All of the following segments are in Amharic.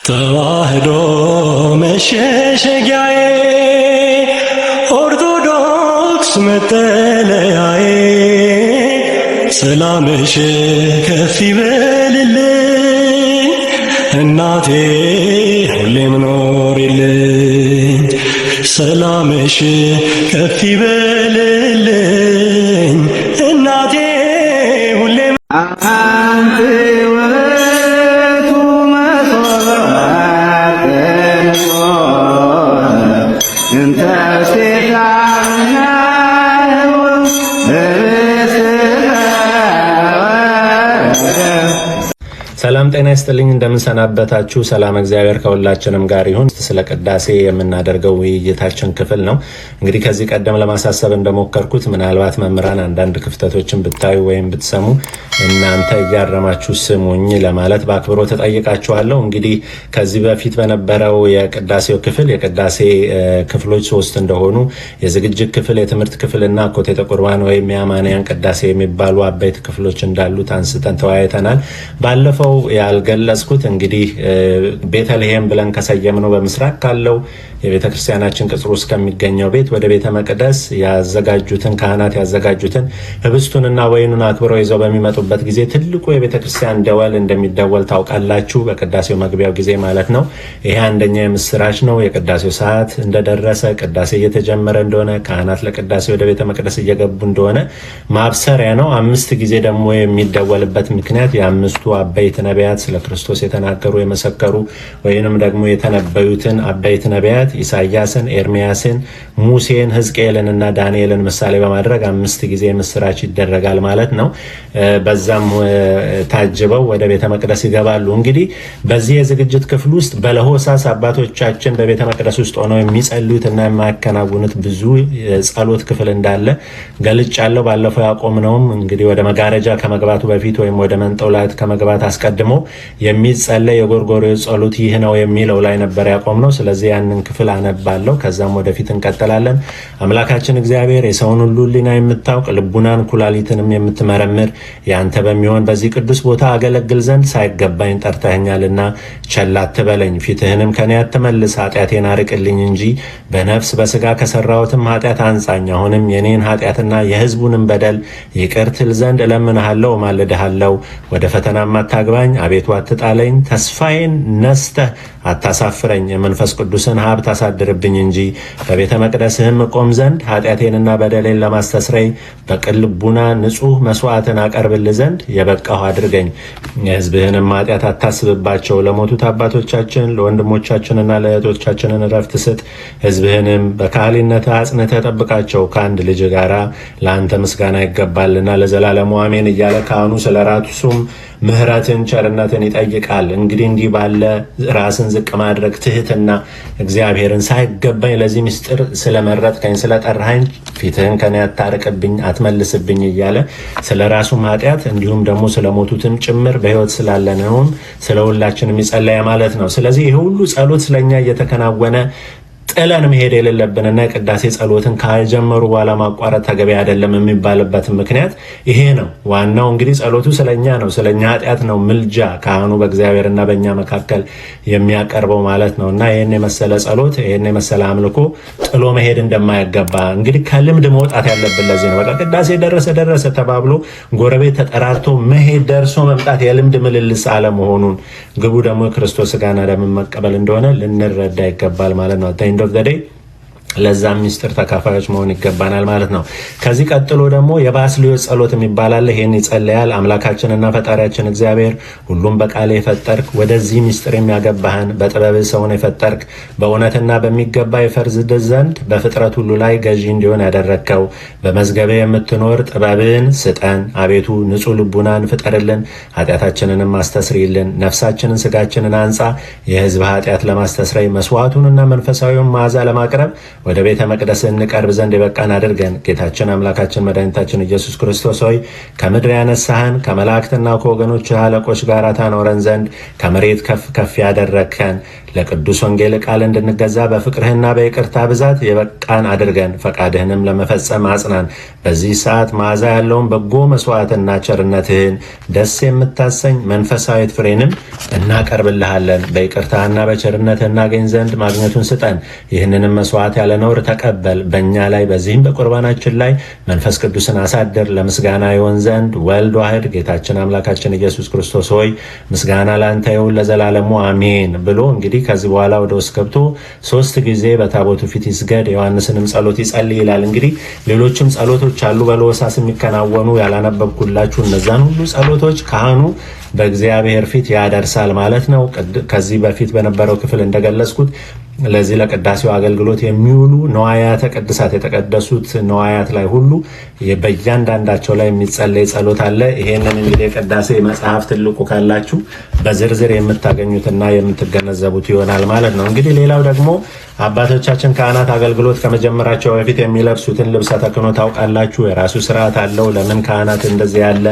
ተዋህዶ መሸሸጊያዬ ኦርቶዶክስ መጠለያዬ ሰላምሽ ከፍ ይበልልኝ እናቴ ሁሌም ኖሪልኝ ሰላምሽ ከፍ ይበልልኝ እናቴ ሁሌም ሰላም ጤና ይስጥልኝ። እንደምንሰናበታችሁ ሰላም እግዚአብሔር ከሁላችንም ጋር ይሁን። ስለ ቅዳሴ የምናደርገው ውይይታችን ክፍል ነው። እንግዲህ ከዚህ ቀደም ለማሳሰብ እንደሞከርኩት ምናልባት መምህራን አንዳንድ ክፍተቶችን ብታዩ ወይም ብትሰሙ እናንተ እያረማችሁ ስሙኝ ለማለት በአክብሮት ተጠይቃችኋለሁ። እንግዲህ ከዚህ በፊት በነበረው የቅዳሴው ክፍል የቅዳሴ ክፍሎች 3 እንደሆኑ የዝግጅት ክፍል፣ የትምህርት ክፍልና ኮቴተ ቁርባን ወይም የአማንያን ቅዳሴ የሚባሉ አበይት ክፍሎች እንዳሉት አንስተን ተወያይተናል። ባለፈው ያልገለጽኩት እንግዲህ ቤተልሔም ብለን ከሰየምነው በምስራቅ ካለው የቤተ ክርስቲያናችን ቅጽር ውስጥ ከሚገኘው ቤት ወደ ቤተ መቅደስ ያዘጋጁትን ካህናት ያዘጋጁትን ህብስቱንና ወይኑን አክብረው ይዘው በሚመጡበት ጊዜ ትልቁ የቤተ ክርስቲያን ደወል እንደሚደወል ታውቃላችሁ። በቅዳሴው መግቢያው ጊዜ ማለት ነው። ይሄ አንደኛ የምስራች ነው። የቅዳሴው ሰዓት እንደደረሰ ቅዳሴ እየተጀመረ እንደሆነ ካህናት ለቅዳሴ ወደ ቤተ መቅደስ እየገቡ እንደሆነ ማብሰሪያ ነው። 5 ጊዜ ደግሞ የሚደወልበት ምክንያት የአምስቱ አበይት ነቢያት ስለ ክርስቶስ የተናገሩ የመሰከሩ ወይንም ደግሞ የተነበዩትን አበይት ነቢያት ኢሳያስን፣ ኤርሚያስን፣ ሙሴን፣ ሕዝቅኤልን እና ዳንኤልን ምሳሌ በማድረግ 5 ጊዜ ምስራች ይደረጋል ማለት ነው። በዛም ታጅበው ወደ ቤተ መቅደስ ይገባሉ። እንግዲህ በዚህ የዝግጅት ክፍል ውስጥ በለሆሳስ አባቶቻችን በቤተ መቅደስ ውስጥ ሆነው የሚጸልዩት እና የማያከናውኑት ብዙ ጸሎት ክፍል እንዳለ ገልጫለሁ። ባለፈው ያቆምነውም እንግዲህ ወደ መጋረጃ ከመግባቱ በፊት ወይም ወደ መንጠውላት ከመግባት አስቀድሞ የሚጸለይ የጎርጎርዮስ ጸሎት ይህ ነው የሚለው ላይ ነበር ያቆምነው። ስለዚህ ያንን ክፍል አነባለሁ። ከዛም ወደፊት እንቀጥላለን። አምላካችን እግዚአብሔር የሰውን ሁሉ ሕሊና የምታውቅ ልቡናን ኩላሊትንም የምትመረምር ያንተ በሚሆን በዚህ ቅዱስ ቦታ አገለግል ዘንድ ሳይገባኝ ጠርተኸኛልና ቸል አትበለኝ። ፊትህንም ከኔ አትመልስ፣ ኃጢአቴን አርቅልኝ እንጂ በነፍስ በስጋ ከሰራሁትም ኃጢአት አንጻኝ። አሁንም የኔን ኃጢአትና የሕዝቡንም በደል ይቅር ትል ዘንድ እለምንሃለሁ፣ እማልድሃለሁ። ወደ ፈተናም አታግባኝ፣ አቤቱ አትጣለኝ። ተስፋዬን ነስተህ አታሳፍረኝ። የመንፈስ ቅዱስን ሀብት አሳድርብኝ እንጂ በቤተ መቅደስህም እቆም ዘንድ ኃጢአቴንና በደሌን ለማስተስረይ በቅን ልቡና ንጹሕ መስዋዕትን አቀርብልህ ዘንድ የበቃሁ አድርገኝ። የሕዝብህንም ኃጢአት አታስብባቸው። ለሞቱት አባቶቻችን ለወንድሞቻችንና ለእህቶቻችንን ረፍት ስጥ። ሕዝብህንም በካህሊነትህ አጽንተህ ጠብቃቸው። ከአንድ ልጅ ጋር ለአንተ ምስጋና ይገባልና ለዘላለሙ አሜን እያለ ካህኑ ስለ ራሱም ምሕረትን ቸርነትን ይጠይቃል። እንግዲህ እንዲህ ባለ ራስን ዝቅ ማድረግ ትህትና እግዚአብሔርን ሳይገባኝ ለዚህ ምስጢር ስለመረጥከኝ ስለጠራኸኝ ፊትህን ከኔ አታርቅብኝ አትመልስብኝ እያለ ስለ ራሱም ኃጢአት እንዲሁም ደግሞ ስለሞቱትም ጭምር በሕይወት ስላለነውም ስለ ሁላችንም ይጸለያ ማለት ነው። ስለዚህ ይህ ሁሉ ጸሎት ስለኛ እየተከናወነ ጥለን መሄድ የሌለብንና የቅዳሴ ጸሎትን ካጀመሩ በኋላ ማቋረጥ ተገቢ አይደለም የሚባልበት ምክንያት ይሄ ነው። ዋናው እንግዲህ ጸሎቱ ስለኛ ነው፣ ስለኛ ኃጢአት ነው። ምልጃ ካህኑ በእግዚአብሔርና በእኛ መካከል የሚያቀርበው ማለት ነው። እና ይህን የመሰለ ጸሎት ይህን የመሰለ አምልኮ ጥሎ መሄድ እንደማይገባ እንግዲህ ከልምድ መውጣት ያለብን ለዚህ ነው። በቃ ቅዳሴ ደረሰ ተባብሎ ጎረቤት ተጠራርቶ መሄድ ደርሶ መምጣት የልምድ ምልልስ አለመሆኑን ግቡ ደግሞ የክርስቶስ ሥጋና ደምን መቀበል እንደሆነ ልንረዳ ይገባል ማለት ነው። of the day ለዛም ምስጢር ተካፋዮች መሆን ይገባናል ማለት ነው። ከዚህ ቀጥሎ ደግሞ የባስልዮስ ጸሎት የሚባል አለ። ይሄን ይጸልያል። አምላካችንና ፈጣሪያችን እግዚአብሔር ሁሉም በቃል የፈጠርክ ወደዚህ ምስጢር የሚያገባህን በጥበብህ ሰውን የፈጠርክ በእውነትና በሚገባ ይፈርድ ዘንድ በፍጥረት ሁሉ ላይ ገዢ እንዲሆን ያደረግከው በመዝገብህ የምትኖር ጥበብን ስጠን። አቤቱ ንጹሕ ልቡናን ፍጠርልን፣ ኃጢአታችንንም አስተስርይልን። ነፍሳችንን ስጋችንን አንጻ። የሕዝብ ኃጢአት ለማስተስረይ መስዋዕቱንና መንፈሳዊውን መዓዛ ለማቅረብ ወደ ቤተ መቅደስ እንቀርብ ዘንድ የበቃን አድርገን። ጌታችን አምላካችን መድኃኒታችን ኢየሱስ ክርስቶስ ሆይ ከምድር ያነሳህን ከመላእክትና ከወገኖች አለቆች ጋር ታኖረን ዘንድ ከመሬት ከፍ ከፍ ያደረግከን ለቅዱስ ወንጌል ቃል እንድንገዛ በፍቅርህና በይቅርታ ብዛት የበቃን አድርገን። ፈቃድህንም ለመፈጸም አጽናን። በዚህ ሰዓት መዓዛ ያለውን በጎ መስዋዕትና ቸርነትህን ደስ የምታሰኝ መንፈሳዊት ፍሬንም እናቀርብልሃለን። በይቅርታህና በቸርነትህ እናገኝ ዘንድ ማግኘቱን ስጠን። ይህንንም መስዋዕት ያለ ነውር ተቀበል። በእኛ ላይ በዚህም በቁርባናችን ላይ መንፈስ ቅዱስን አሳድር። ለምስጋና ይሆን ዘንድ ወልድ ዋህድ ጌታችን አምላካችን ኢየሱስ ክርስቶስ ሆይ ምስጋና ለአንተ ይሁን ለዘላለሙ አሜን ብሎ እንግዲህ ከዚህ በኋላ ወደ ውስጥ ገብቶ 3 ጊዜ በታቦቱ ፊት ይስገድ፣ ዮሐንስንም ጸሎት ይጸልይ ይላል። እንግዲህ ሌሎችም ጸሎቶች አሉ በለሆሳስ የሚከናወኑ ያላነበብኩላችሁ። እነዛን ሁሉ ጸሎቶች ካህኑ በእግዚአብሔር ፊት ያደርሳል ማለት ነው። ከዚህ በፊት በነበረው ክፍል እንደገለጽኩት ለዚህ ለቅዳሴው አገልግሎት የሚውሉ ነዋያተ ቅድሳት የተቀደሱት ነዋያት ላይ ሁሉ በእያንዳንዳቸው ላይ የሚጸለይ ጸሎት አለ። ይሄንን እንግዲህ የቅዳሴ መጽሐፍ ትልቁ ካላችሁ በዝርዝር የምታገኙትና የምትገነዘቡት ይሆናል ማለት ነው። እንግዲህ ሌላው ደግሞ አባቶቻችን ካህናት አገልግሎት ከመጀመራቸው በፊት የሚለብሱትን ልብሰ ተክህኖ ታውቃላችሁ። የራሱ ስርዓት አለው። ለምን ካህናት እንደዚህ ያለ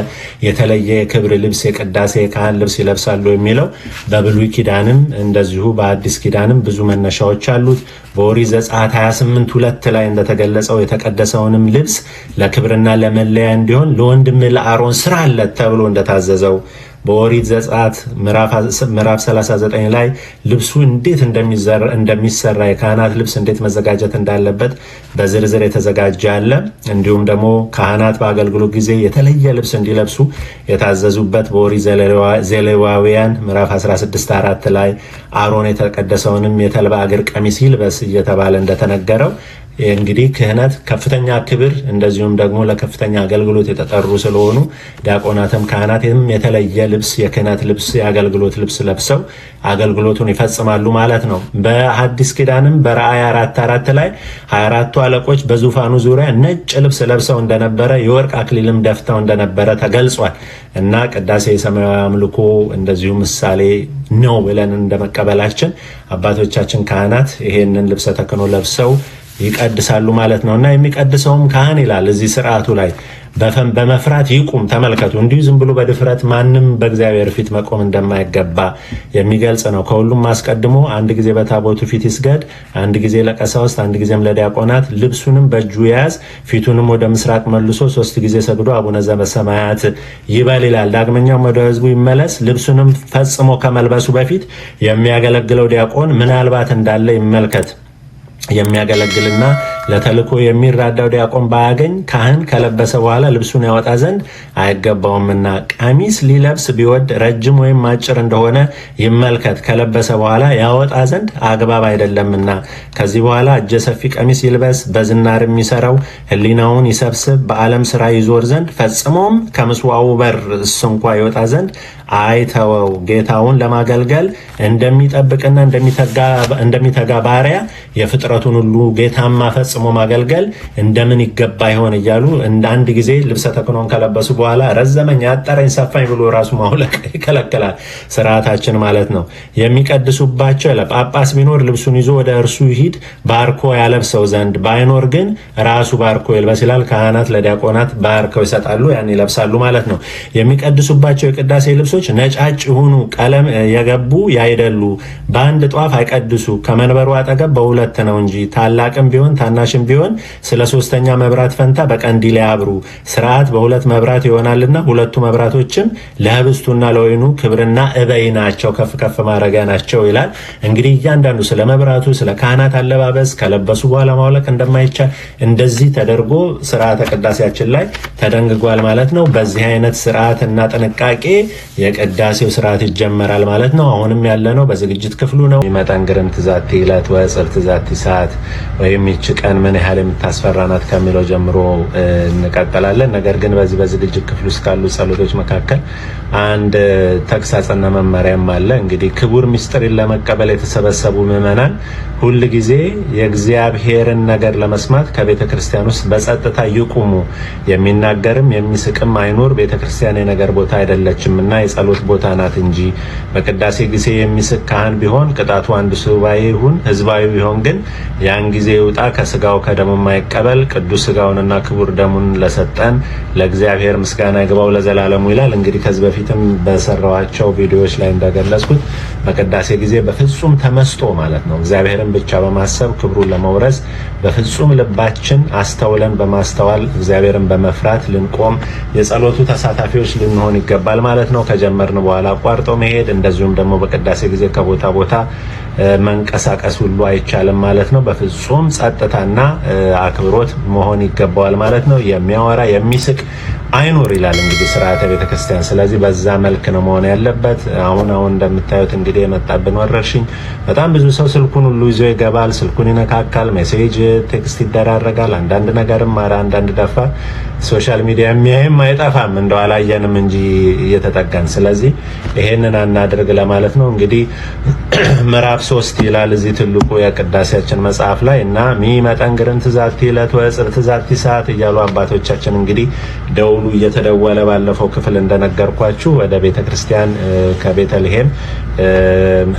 የተለየ የክብር ልብስ የቅዳሴ የካህን ልብስ ይለብሳሉ የሚለው በብሉይ ኪዳንም እንደዚሁ በአዲስ ኪዳንም ብዙ መነሻዎች አሉት። በኦሪት ዘጸአት 28:2 ላይ እንደተገለጸው የተቀደሰውንም ልብስ ለክብርና ለመለያ እንዲሆን ለወንድም ለአሮን ስራለት ተብሎ እንደታዘዘው በኦሪት ዘጸአት ምዕራፍ 39 ላይ ልብሱ እንዴት እንደሚሰራ የካህናት ልብስ እንዴት መዘጋጀት እንዳለበት በዝርዝር የተዘጋጀ አለ። እንዲሁም ደግሞ ካህናት በአገልግሎት ጊዜ የተለየ ልብስ እንዲለብሱ የታዘዙበት በኦሪት ዘሌዋውያን ምዕራፍ 16:4 ላይ አሮን የተቀደሰውንም የተልባ እግር ቀሚስ ይልበስ እየተባለ እንደተነገረው እንግዲህ ክህነት ከፍተኛ ክብር እንደዚሁም ደግሞ ለከፍተኛ አገልግሎት የተጠሩ ስለሆኑ ዲያቆናትም ካህናትም የተለየ ልብስ የክህነት ልብስ የአገልግሎት ልብስ ለብሰው አገልግሎቱን ይፈጽማሉ ማለት ነው። በሐዲስ ኪዳንም በራእይ 4:4 ላይ 24ቱ አለቆች በዙፋኑ ዙሪያ ነጭ ልብስ ለብሰው እንደነበረ የወርቅ አክሊልም ደፍተው እንደነበረ ተገልጿል እና ቅዳሴ የሰማያዊ አምልኮ እንደዚሁ ምሳሌ ነው ብለን እንደመቀበላችን አባቶቻችን ካህናት ይሄንን ልብሰ ተክህኖ ለብሰው ይቀድሳሉ ማለት ነው። እና የሚቀድሰውም ካህን ይላል እዚህ ስርዓቱ ላይ በመፍራት ይቁም። ተመልከቱ፣ እንዲሁ ዝም ብሎ በድፍረት ማንም በእግዚአብሔር ፊት መቆም እንደማይገባ የሚገልጽ ነው። ከሁሉም አስቀድሞ አንድ ጊዜ በታቦቱ ፊት ይስገድ፣ አንድ ጊዜ ለቀሳውስት፣ አንድ ጊዜም ለዲያቆናት፣ ልብሱንም በእጁ ያዝ፣ ፊቱንም ወደ ምስራቅ መልሶ 3 ጊዜ ሰግዶ አቡነ ዘበሰማያት ይበል ይላል። ዳግመኛም ወደ ሕዝቡ ይመለስ። ልብሱንም ፈጽሞ ከመልበሱ በፊት የሚያገለግለው ዲያቆን ምናልባት እንዳለ ይመልከት። የሚያገለግልና ለተልኮ የሚራዳው ዲያቆን ባያገኝ ካህን ከለበሰ በኋላ ልብሱን ያወጣ ዘንድ አይገባውምና ቀሚስ ሊለብስ ቢወድ ረጅም ወይም አጭር እንደሆነ ይመልከት። ከለበሰ በኋላ ያወጣ ዘንድ አግባብ አይደለምና ከዚህ በኋላ እጀ ሰፊ ቀሚስ ይልበስ። በዝናር የሚሰራው ሕሊናውን ይሰብስብ። በዓለም ስራ ይዞር ዘንድ ፈጽሞም ከምስዋው በር እንኳ ይወጣ ዘንድ አይተወው። ጌታውን ለማገልገል እንደሚጠብቅና እንደሚተጋ ባሪያ የፍጥረቱን ሁሉ ጌታማ ፈጽሞ ማገልገል እንደምን ይገባ ይሆን እያሉ እንደ አንድ ጊዜ ልብሰ ተክህኖን ከለበሱ በኋላ ረዘመኝ፣ አጠረኝ፣ ሰፋኝ ብሎ ራሱ ማውለቅ ይከለክላል። ስርዓታችን ማለት ነው። የሚቀድሱባቸው ጳጳስ ቢኖር ልብሱን ይዞ ወደ እርሱ ይሂድ ባርኮ ያለብሰው ዘንድ፣ ባይኖር ግን ራሱ ባርኮ ይልበስ ይላል። ካህናት ለዲያቆናት ባርከው ይሰጣሉ፣ ያን ይለብሳሉ ማለት ነው። የሚቀድሱባቸው የቅዳሴ ልብሶች ነጫጭ ይሁኑ፣ ቀለም የገቡ ያይደሉ። በአንድ ጧፍ አይቀድሱ፣ ከመንበሩ አጠገብ በሁለት ነው እንጂ። ታላቅም ቢሆን ታናሽም ቢሆን ስለ 3ኛ መብራት ፈንታ በቀንዲል ያብሩ። ስርዓት በሁለት መብራት ይሆናልና ሁለቱ መብራቶችም ለህብስቱና ለወይኑ ክብርና እበይ ናቸው፣ ከፍ ከፍ ማድረጊያ ናቸው ይላል። እንግዲህ እያንዳንዱ ስለ መብራቱ ስለ ካህናት አለባበስ ከለበሱ በኋላ ማውለቅ እንደማይቻል እንደዚህ ተደርጎ ስርዓተ ቅዳሴያችን ላይ ተደንግጓል ማለት ነው። በዚህ አይነት ስርዓትና ጥንቃቄ የቅዳሴው ስርዓት ይጀመራል ማለት ነው። አሁንም ያለነው በዝግጅት ክፍሉ ነው። ይመጣን ግርም ትዛቲ ዕለት ወጽር ትዛቲ ሰዓት ወይም ይች ቀን ምን ያህል የምታስፈራ ናት ከሚለው ጀምሮ እንቀጥላለን። ነገር ግን በዚህ በዝግጅት ክፍል ውስጥ ካሉ ጸሎቶች መካከል አንድ ተግሳጽና መመሪያም አለ። እንግዲህ ክቡር ምስጢርን ለመቀበል የተሰበሰቡ ምዕመናን ሁል ጊዜ የእግዚአብሔርን ነገር ለመስማት ከቤተ ክርስቲያን ውስጥ በጸጥታ ይቁሙ። የሚናገርም የሚስቅም አይኖር፣ ቤተ ክርስቲያን የነገር ቦታ አይደለችምና የጸሎት ቦታ ናት እንጂ በቅዳሴ ጊዜ የሚስቅ ካህን ቢሆን ቅጣቱ አንድ ሱባኤ ይሁን፣ ህዝባዊ ቢሆን ግን ያን ጊዜ ይውጣ፣ ከስጋው ከደሙ የማይቀበል ቅዱስ ስጋውንና ክቡር ደሙን ለሰጠን ለእግዚአብሔር ምስጋና ይግባው ለዘላለሙ ይላል። እንግዲህ ከዚህ በፊትም በሰራዋቸው ቪዲዮዎች ላይ እንደገለጽኩት በቅዳሴ ጊዜ በፍጹም ተመስጦ ማለት ነው እግዚአብሔርን ብቻ በማሰብ ክብሩን ለመውረስ በፍጹም ልባችን አስተውለን በማስተዋል እግዚአብሔርን በመፍራት ልንቆም የጸሎቱ ተሳታፊዎች ልንሆን ይገባል ማለት ነው። ከጀመርን በኋላ አቋርጦ መሄድ እንደዚሁም ደግሞ በቅዳሴ ጊዜ ከቦታ ቦታ መንቀሳቀስ ሁሉ አይቻልም ማለት ነው። በፍጹም ጸጥታና አክብሮት መሆን ይገባዋል ማለት ነው። የሚያወራ የሚስቅ አይኖር ይላል እንግዲህ ስርዓተ ቤተክርስቲያን። ስለዚህ በዛ መልክ ነው መሆን ያለበት። አሁን እንደምታዩት እንግዲህ የመጣብን ወረርሽኝ በጣም ብዙ ሰው ስልኩን ሁሉ ይዞ ይገባል፣ ስልኩን ይነካካል፣ ሜሴጅ ቴክስት ይደራረጋል። አንዳንድ ነገርም ኧረ አንዳንድ ደፋ ሶሻል ሚዲያ የሚያይም አይጠፋም እንደው አላየንም እንጂ እየተጠጋን። ስለዚህ ይሄንን አናድርግ ለማለት ነው። እንግዲህ ምዕራፍ 3 ይላል እዚህ ትልቁ የቅዳሴያችን መጽሐፍ ላይ እና ሚመጠን ግርንት ዛቲ ዕለት ወጽርት ዛቲ ሰዓት እያሉ አባቶቻችን እንግዲህ ደውሉ እየተደወለ ባለፈው ክፍል እንደነገርኳችሁ ወደ ቤተክርስቲያን ከቤተልሔም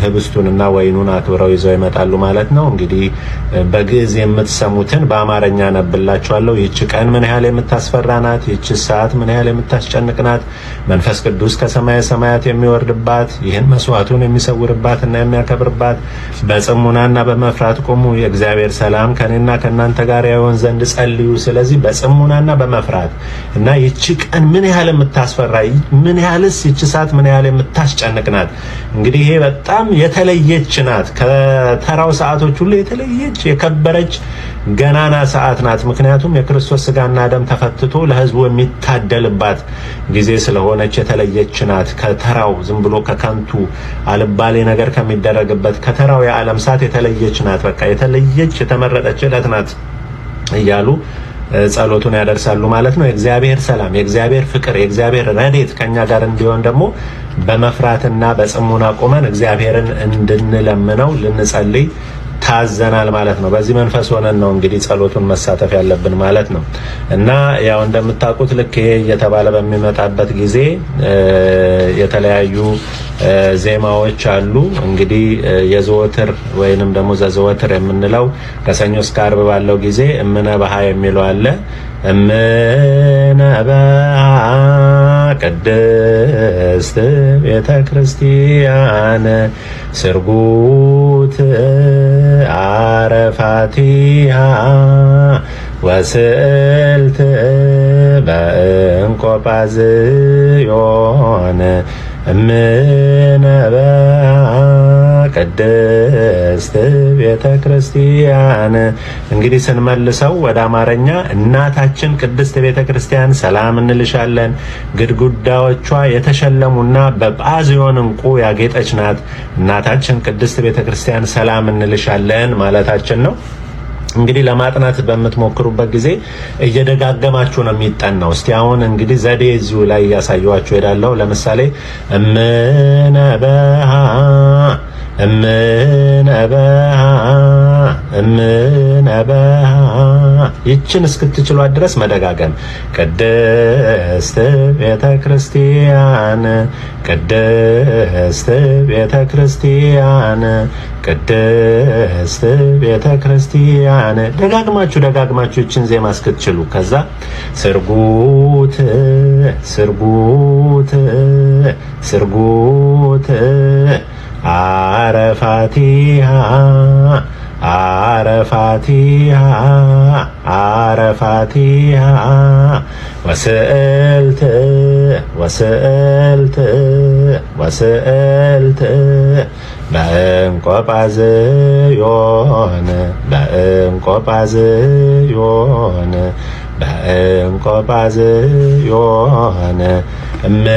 ህብስቱንና ወይኑን አክብረው ይዘው ይመጣሉ ማለት ነው። እንግዲህ በግዕዝ የምትሰሙትን በአማርኛ ነብላችኋለሁ። ይህች ቀን ምን ያህል የምታስፈራ ናት! ይህች ሰዓት ምን ያህል የምታስጨንቅ ናት! መንፈስ ቅዱስ ከሰማየ ሰማያት የሚወርድባት ይህን መስዋዕቱን የሚሰውርባትና የሚያከብርባት። በጽሙናና በመፍራት ቁሙ፣ የእግዚአብሔር ሰላም ከኔና ከናንተ ጋር ይሆን ዘንድ ጸልዩ። ስለዚህ በጽሙናና በመፍራት እና ይህች ቀን ምን ያህል የምታስፈራ ምን ያህልስ ይህች ሰዓት ምን ያህል የምታስጨንቅ ናት! እንግዲህ ይሄ በጣም የተለየች ናት። ከተራው ሰዓቶች ሁሉ የተለየች የከበረች ገናና ሰዓት ናት። ምክንያቱም የክርስቶስ ስጋና ደም ተፈትቶ ለሕዝቡ የሚታደልባት ጊዜ ስለሆነች የተለየች ናት። ከተራው ዝም ብሎ ከከንቱ አልባሌ ነገር ከሚደረግበት ከተራው የዓለም ሰዓት የተለየች ናት። በቃ የተለየች የተመረጠች ዕለት ናት እያሉ ጸሎቱን ያደርሳሉ ማለት ነው። የእግዚአብሔር ሰላም፣ የእግዚአብሔር ፍቅር፣ የእግዚአብሔር ረድኤት ከኛ ጋር እንዲሆን ደግሞ በመፍራትና በጽሙና ቆመን እግዚአብሔርን እንድንለምነው ልንጸልይ ታዘናል ማለት ነው። በዚህ መንፈስ ሆነን ነው እንግዲህ ጸሎቱን መሳተፍ ያለብን ማለት ነው። እና ያው እንደምታውቁት ልክ ይሄ እየተባለ በሚመጣበት ጊዜ የተለያዩ ዜማዎች አሉ። እንግዲህ የዘወትር ወይንም ደግሞ ዘዘወትር የምንለው ከሰኞ እስከ ዓርብ ባለው ጊዜ እምነ ባሃ የሚለው አለ። እምነ ባሃ ቅድስት ቤተ ክርስቲያን ስርጉት አረፋቲሃ ወስዕልት በእንቆ ጳዝዮን እምነ ባሃ ቅድስት ቤተ ክርስቲያን። እንግዲህ ስንመልሰው ወደ አማርኛ እናታችን ቅድስት ቤተ ክርስቲያን ሰላም እንልሻለን፣ ግድግዳዎቿ የተሸለሙና በጳዝዮን እንቁ ያጌጠች ናት። እናታችን ቅድስት ቤተ ክርስቲያን ሰላም እንልሻለን ማለታችን ነው። እንግዲህ ለማጥናት በምትሞክሩበት ጊዜ እየደጋገማችሁ ነው የሚጠናው። እስቲ አሁን እንግዲህ ዘዴ እዚሁ ላይ እያሳየኋችሁ ሄዳለሁ። ለምሳሌ እምነ ባሃ እምነ ባሃ እምነ ባሃ ይችን እስክትችሏት ድረስ መደጋገም። ቅድስት ቤተ ክርስቲያን ቅድስት ቤተ ክርስቲያን ቅድስት ቤተ ክርስቲያን ደጋግማችሁ ይችን ዜማ እስክትችሉ ከዛ ስርጉት ስርጉት ስርጉት አረፋቲሃ አረፋቲሃ አረፋቲሃ ወስዕልት ወስዕልት ወስዕልት በእንቆ ጳዝዮን በእንቆ ጳዝዮን በእንቆ ጳዝዮን እምነ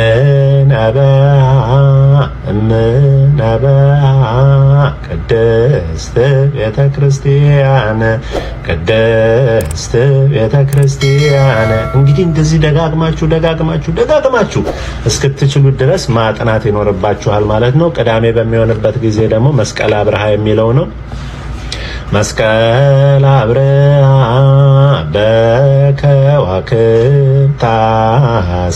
ባሃ እምነ ባሃ ቅድስት ቤተ ክርስቲያን ቅድስት ቤተ ክርስቲያን። እንግዲህ እንደዚህ ደጋግማችሁ እስክትችሉት ድረስ ማጥናት ይኖርባችኋል ማለት ነው። ቅዳሜ በሚሆንበት ጊዜ ደግሞ መስቀል አብርሃ የሚለው ነው። መስቀል አብርሃ በከዋክብት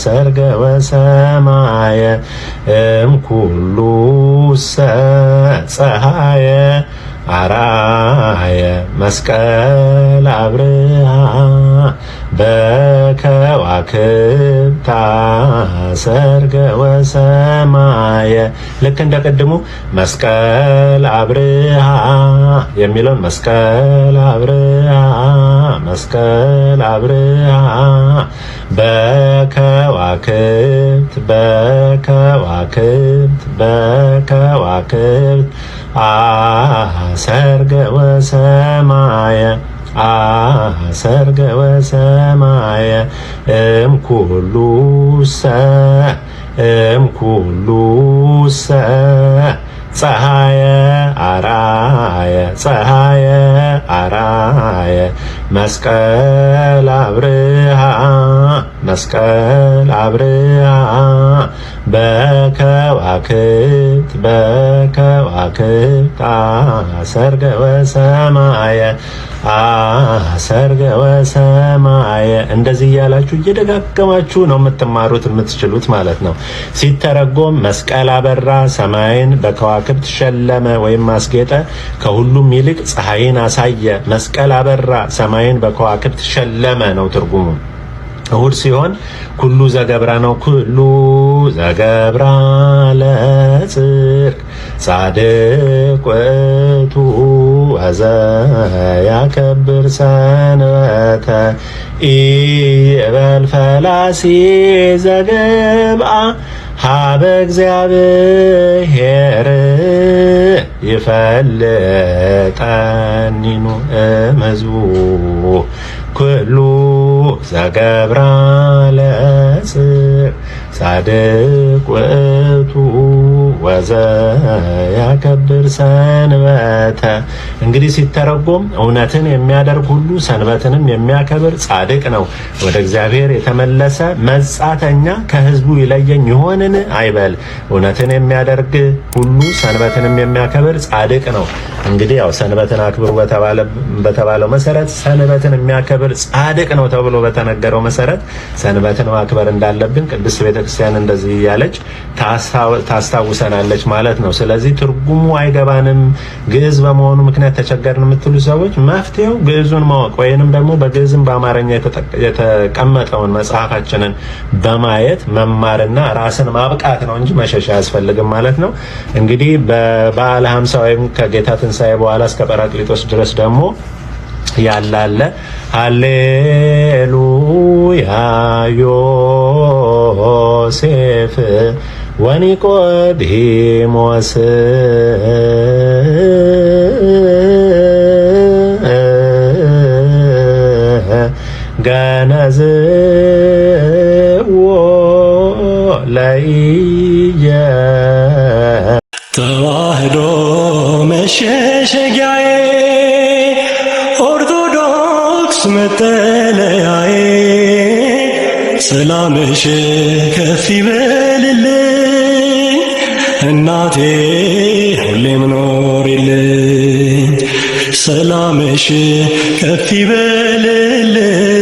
ሰርገ ወሰማየ እምኩሉ ፀሐየ አራየ መስቀል አብርሃ በከዋክብት ሰርገ ወሰማየ። ልክ እንደ ቅድሙ መስቀል አብርሃ የሚለውን መስቀል አብርሃ መስቀል አብርሃ በከዋክብት በከዋክብት በከዋክብት ሰርገ ወሰማየ ሰርገ ወሰማየ እምኩሉ ፀሐየ አራየ ፀሐየ አራየ መስቀል አብርሃ መስቀል አብርሃ በከዋክብት በከዋክብት ሰርገ ወሰማየ ሰርገ ወሰማየ። እንደዚህ እያላችሁ እየደጋገማችሁ ነው የምትማሩት የምትችሉት ማለት ነው። ሲተረጎም መስቀል አበራ ሰማይን በከዋክብት ሸለመ ወይም አስጌጠ፣ ከሁሉም ይልቅ ፀሐይን አሳየ። መስቀል አበራ ሰማይን በከዋክብት ሸለመ ነው ትርጉሙ። እሁድ ሲሆን ኩሉ ዘገብራ ነው። ኩሉ ዘገብራ ለጽድቅ ጻድቅ ውእቱ ወዘያከብር ሰንበተ ኢይበል ፈላሲ ዘገብአ ሀበ እግዚአብሔር ይፈልጠኒኑ እምሕዝቡ ኩሉ ዘገብራ ለጽድቅ ጻድቅ ውእቱ ወዘያከብር ሰንበተ። እንግዲህ ሲተረጎም እውነትን የሚያደርግ ሁሉ ሰንበትንም የሚያከብር ጻድቅ ነው። ወደ እግዚአብሔር የተመለሰ መጻተኛ ከሕዝቡ ይለየኝ ይሆንን አይበል። እውነትን የሚያደርግ ሁሉ ሰንበትንም የሚያከብር ጻድቅ ነው። እንግዲህ ያው ሰንበትን አክብሩ በተባለው መሰረት ሰንበትን የሚያከብር ጻድቅ ነው ተብሎ በተነገረው መሰረት ሰንበትን ማክበር እንዳለብን ቅድስት ቤተክርስቲያን እንደዚህ እያለች ታስታውሰናለች ማለት ነው። ስለዚህ ትርጉሙ አይገባንም፣ ግዕዝ በመሆኑ ምክንያት ተቸገርን የምትሉ ሰዎች መፍትሄው ግዕዙን ማወቅ ወይንም ደግሞ በግዕዝም በአማርኛ የተቀመጠውን መጽሐፋችንን በማየት መማርና ራስን ማብቃት ነው እንጂ መሸሻ አያስፈልግም ማለት ነው። እንግዲህ በበዓለ ሀምሳ ወይም ከጌታ ትንሣኤ በኋላ እስከ ጰራቅሊጦስ ድረስ ደግሞ ያላለ ሃሌሉያ ዮሴፍ ወኒቆዲሞስ ገነዝዎ ለኢየ ተዋህዶ መሸሸጊያዬ ኦርቶዶክስ መጠለያዬ ሰላምሽ ከፍ ይበልልኝ እናቴ ሁሌም ኖሪልኝ ሰላምሽ ከፍ ይበልልኝ